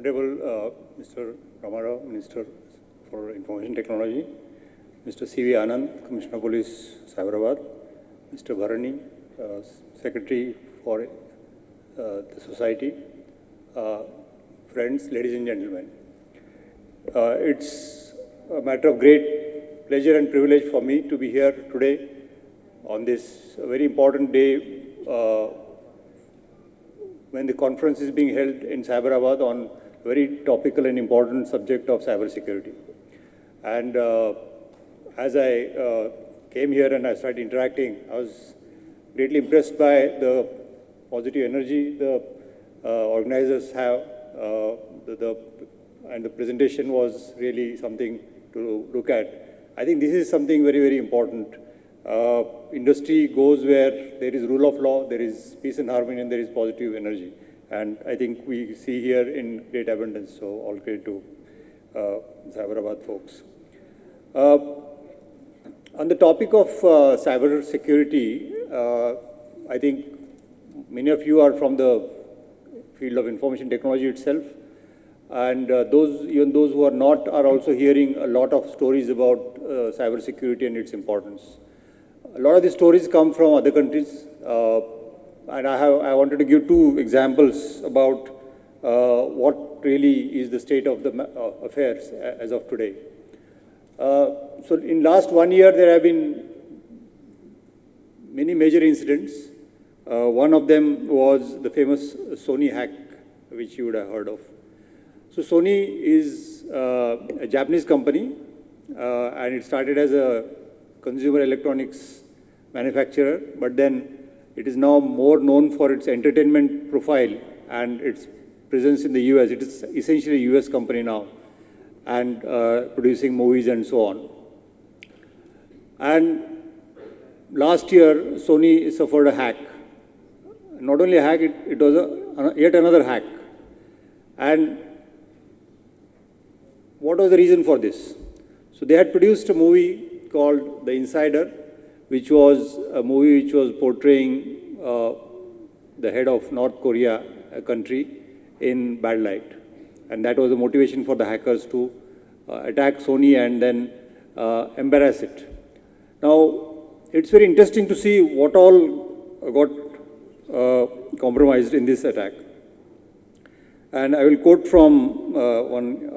Honorable Mr. Ramarao, Minister for Information Technology, Mr. C.V. Anand, Commissioner of Police, Cyberabad, Mr. Bharani, Secretary for the Society, friends, ladies and gentlemen. It's a matter of great pleasure and privilege for me to be here today on this very important day when the conference is being held in Cyberabad on a very topical and important subject of cybersecurity. And as I came here and I started interacting, I was greatly impressed by the positive energy the organizers have, and the presentation was really something to look at. I think this is something very, very important. Industry goes where there is rule of law, there is peace and harmony, and there is positive energy. And I think we see here in great abundance, so all credit to Cyberabad folks. On the topic of cyber security, I think many of you are from the field of information technology itself, and even those who are not are also hearing a lot of stories about cyber security and its importance. A lot of these stories come from other countries, and I wanted to give two examples about what really is the state of the affairs as of today. So in last 1 year, there have been many major incidents. One of them was the famous Sony hack, which you would have heard of. So Sony is a Japanese company, and it started as a consumer electronics manufacturer, but then it is now more known for its entertainment profile and its presence in the US. It is essentially a US company now, and producing movies and so on. And last year, Sony suffered a hack. Not only a hack, it was yet another hack. And what was the reason for this? So they had produced a movie called The Insider, which was a movie which was portraying the head of North Korea, a country, in bad light. And that was the motivation for the hackers to attack Sony and then embarrass it. Now, it's very interesting to see what all got compromised in this attack. And I will quote from one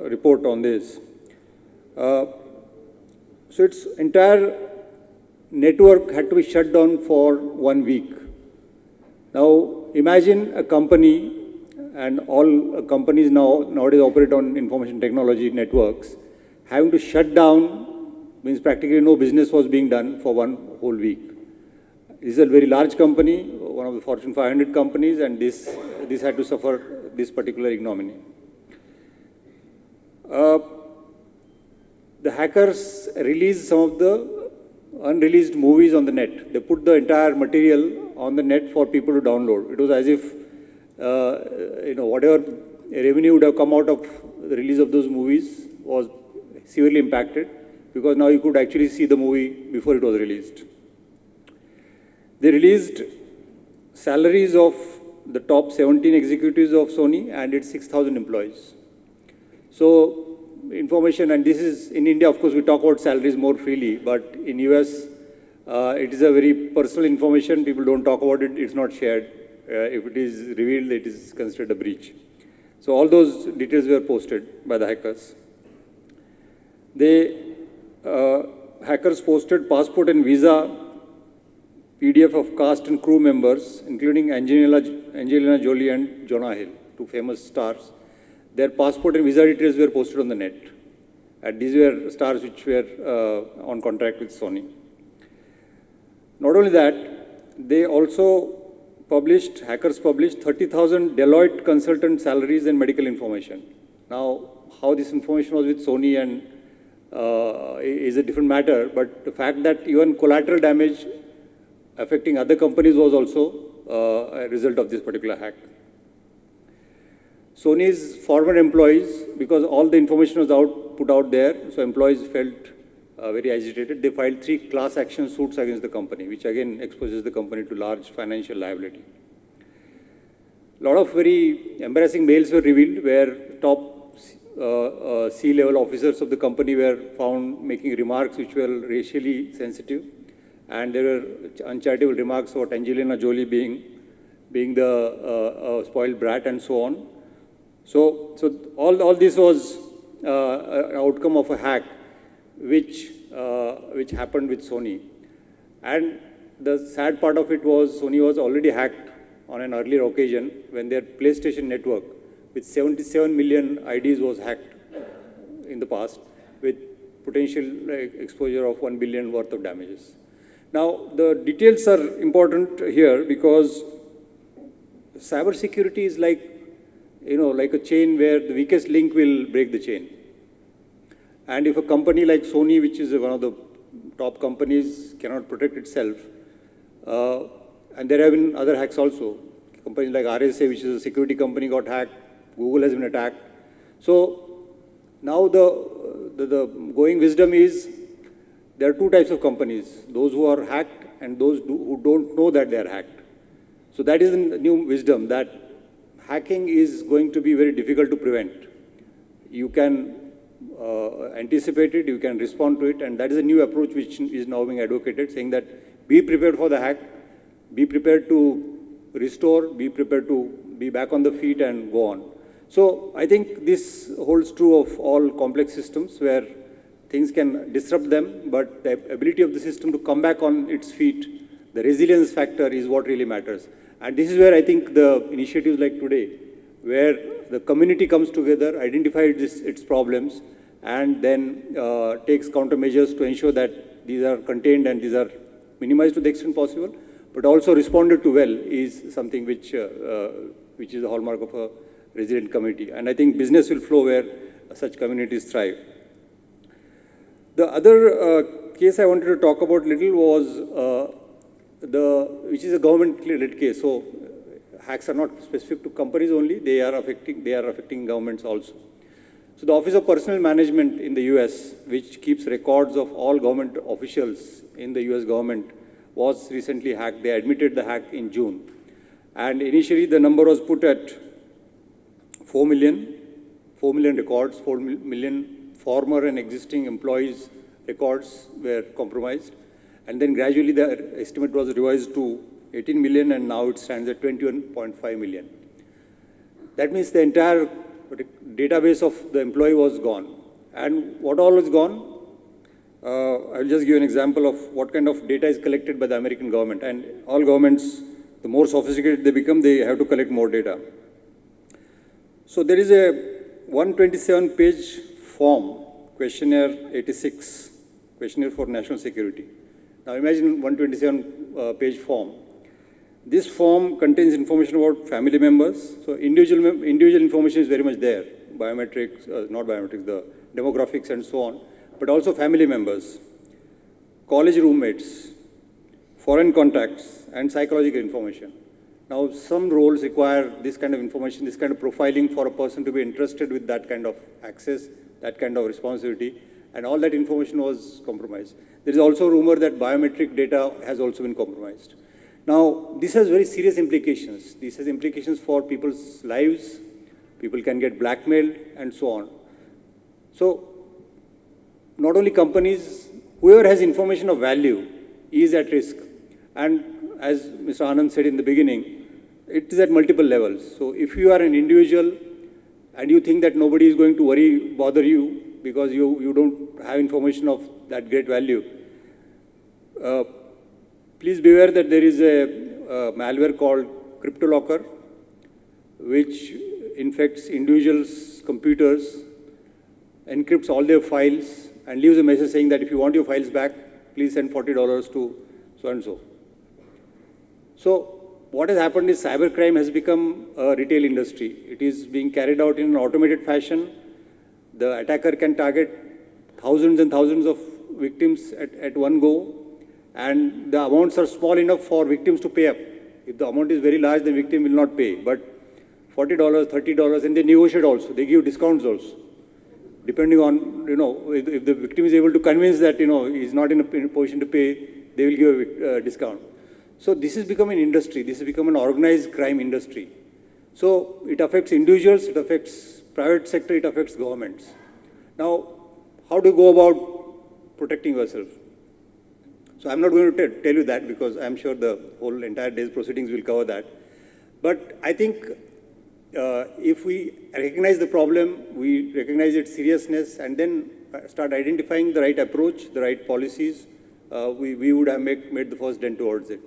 report on this. So its entire network had to be shut down for 1 week. Now, imagine a company, and all companies nowadays operate on information technology networks, having to shut down means practically no business was being done for 1 whole week. This is a very large company, one of the Fortune 500 companies, and this had to suffer this particular ignominy. The hackers released some of the unreleased movies on the net. They put the entire material on the net for people to download. It was as if whatever revenue would have come out of the release of those movies was severely impacted, because now you could actually see the movie before it was released. They released salaries of the top 17 executives of Sony and its 6,000 employees. So information, and this is in India, of course, we talk about salaries more freely, but in US, it is a very personal information. People don't talk about it. It's not shared. If it is revealed, it is considered a breach. So all those details were posted by the hackers. Hackers posted passport and visa PDF of cast and crew members, including Angelina Jolie and Jonah Hill, two famous stars. Their passport and visa details were posted on the net. And these were stars which were on contract with Sony. Not only that, they also hackers published 30,000 Deloitte consultant salaries and medical information. Now, how this information was with Sony and is a different matter, but the fact that even collateral damage affecting other companies was also a result of this particular hack. Sony's former employees, because all the information was put out there, so employees felt very agitated. They filed 3 class action suits against the company, which again exposes the company to large financial liability. A lot of very embarrassing mails were revealed where top C-level officers of the company were found making remarks which were racially sensitive, and there were uncharitable remarks about Angelina Jolie being the spoiled brat and so on. So all this was an outcome of a hack which happened with Sony. And the sad part of it was Sony was already hacked on an earlier occasion when their PlayStation network with 77 million IDs was hacked in the past with potential exposure of 1 billion worth of damages. Now, the details are important here because cybersecurity is like, like a chain where the weakest link will break the chain. And if a company like Sony, which is one of the top companies, cannot protect itself, and there have been other hacks also. Companies like RSA, which is a security company, got hacked. Google has been attacked. So now the going wisdom is there are two types of companies, those who are hacked and those who don't know that they are hacked. So that is the new wisdom, that hacking is going to be very difficult to prevent. You can anticipate it, you can respond to it, and that is a new approach which is now being advocated, saying that be prepared for the hack, be prepared to restore, be prepared to be back on the feet and go on. So I think this holds true of all complex systems where things can disrupt them, but the ability of the system to come back on its feet, the resilience factor is what really matters. And this is where I think the initiatives like today, where the community comes together, identifies its problems, and then takes countermeasures to ensure that these are contained and these are minimized to the extent possible, but also responded to well, is something which is a hallmark of a resilient community. And I think business will flow where such communities thrive. The other case I wanted to talk about little was which is a government-led case. So hacks are not specific to companies only; they are affecting governments also. So the Office of Personnel Management in the US, which keeps records of all government officials in the US government, was recently hacked. They admitted the hack in June. And initially the number was put at 4 million records, 4 million former and existing employees' records were compromised. And then gradually the estimate was revised to 18 million, and now it stands at 21.5 million. That means the entire database of the employee was gone. And what all is gone? I'll just give you an example of what kind of data is collected by the American government. And all governments, the more sophisticated they become, they have to collect more data. So there is a 127-page form, questionnaire 86, questionnaire for national security. Now imagine 127-page form. This form contains information about family members. So individual information is very much there. Biometrics, not biometrics, the demographics and so on. But also family members, college roommates, foreign contacts, and psychological information. Now, some roles require this kind of information, this kind of profiling for a person to be interested with that kind of access, that kind of responsibility, and all that information was compromised. There is also a rumor that biometric data has also been compromised. Now, this has very serious implications. This has implications for people's lives, people can get blackmailed, and so on. So, not only companies, whoever has information of value is at risk. And as Mr. Anand said in the beginning, it is at multiple levels. So if you are an individual and you think that nobody is going to bother you because you don't have information of that great value, please beware that there is a malware called CryptoLocker, which infects individuals' computers, encrypts all their files, and leaves a message saying that if you want your files back, please send $40 to so-and-so. So what has happened is cybercrime has become a retail industry. It is being carried out in an automated fashion. The attacker can target thousands and thousands of victims at one go, and the amounts are small enough for victims to pay up. If the amount is very large, the victim will not pay. But $40, $30, and they negotiate also. They give discounts also. Depending on, if the victim is able to convince that, he's not in a position to pay, they will give a discount. So this has become an industry. This has become an organized crime industry. So it affects individuals, it affects private sector, it affects governments. Now, how do you go about protecting yourself? So I'm not going to tell you that because I'm sure the whole entire day's proceedings will cover that. But I think if we recognize the problem, we recognize its seriousness, and then start identifying the right approach, the right policies, we would have made the first dent towards it.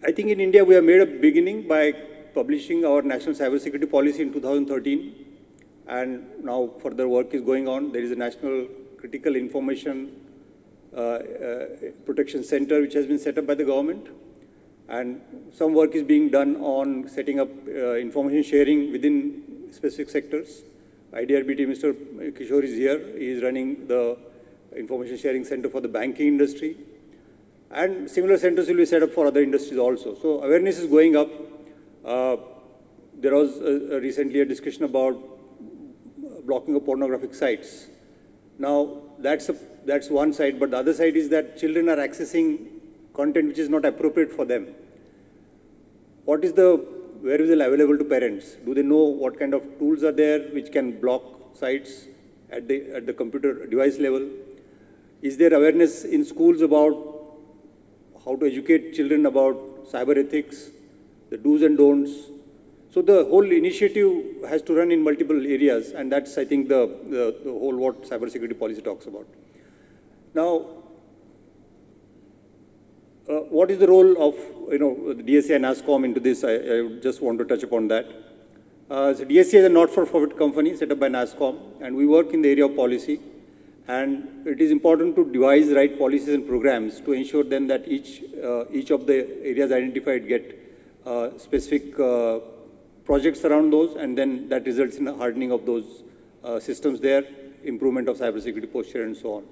I think in India we have made a beginning by publishing our national cybersecurity policy in 2013, and now further work is going on. There is a National Critical Information Protection Center which has been set up by the government, and some work is being done on setting up information sharing within specific sectors. IDRBT, Mr. Kishore is here. He is running the information sharing center for the banking industry. And similar centers will be set up for other industries also. So awareness is going up. There was recently a discussion about blocking of pornographic sites. Now, that's one side, but the other side is that children are accessing content which is not appropriate for them. What is the wherewithal available to parents? Do they know what kind of tools are there which can block sites at the computer device level? Is there awareness in schools about how to educate children about cyber ethics, the do's and don'ts? So the whole initiative has to run in multiple areas, and that's, I think, the whole what cybersecurity policy talks about. Now, what is the role of the DSA and NASSCOM into this? I just want to touch upon that. So DSA is a not-for-profit company set up by NASSCOM, and we work in the area of policy. And it is important to devise the right policies and programs to ensure then that each of the areas identified get specific projects around those, and then that results in a hardening of those systems there, improvement of cybersecurity posture, and so on.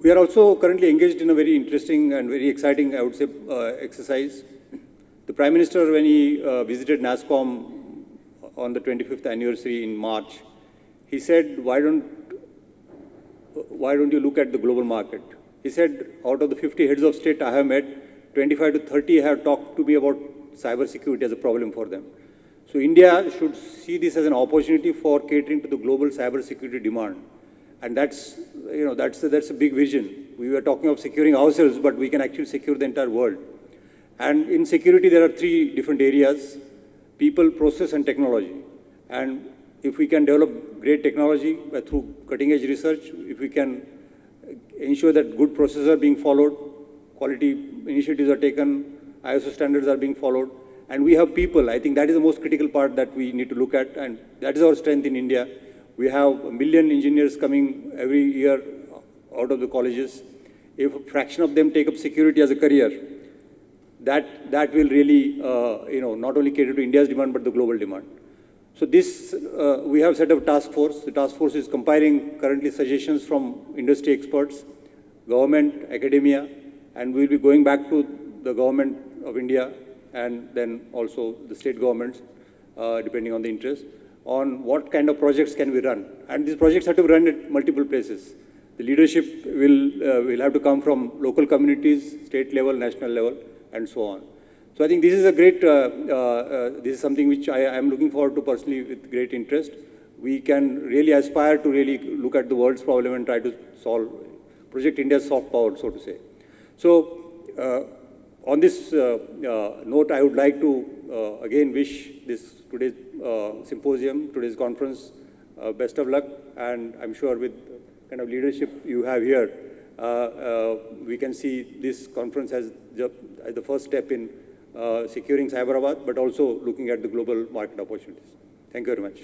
We are also currently engaged in a very interesting and very exciting, I would say, exercise. The Prime Minister, when he visited NASSCOM on the 25th anniversary in March, he said, why don't you look at the global market? He said, out of the 50 heads of state I have met, 25 to 30 have talked to me about cybersecurity as a problem for them. So India should see this as an opportunity for catering to the global cybersecurity demand. And that's a big vision. We were talking of securing ourselves, but we can actually secure the entire world. And in security, there are three different areas: people, process, and technology. And if we can develop great technology through cutting-edge research, if we can ensure that good processes are being followed, quality initiatives are taken, ISO standards are being followed, and we have people, I think that is the most critical part that we need to look at, and that is our strength in India. We have 1 million engineers coming every year out of the colleges. If a fraction of them take up security as a career, that will really, not only cater to India's demand, but the global demand. So this, we have set up a task force. The task force is compiling currently suggestions from industry experts, government, academia, and we'll be going back to the government of India and then also the state governments, depending on the interest, on what kind of projects can we run. And these projects have to be run at multiple places. The leadership will have to come from local communities, state level, national level, and so on. So I think this is a great, this is something which I am looking forward to personally with great interest. We can really aspire to really look at the world's problem and try to solve, project India's soft power, so to say. So on this note, I would like to again wish today's symposium, today's conference, best of luck. And I'm sure with the kind of leadership you have here, we can see this conference as the first step in securing Cyberabad, but also looking at the global market opportunities. Thank you very much.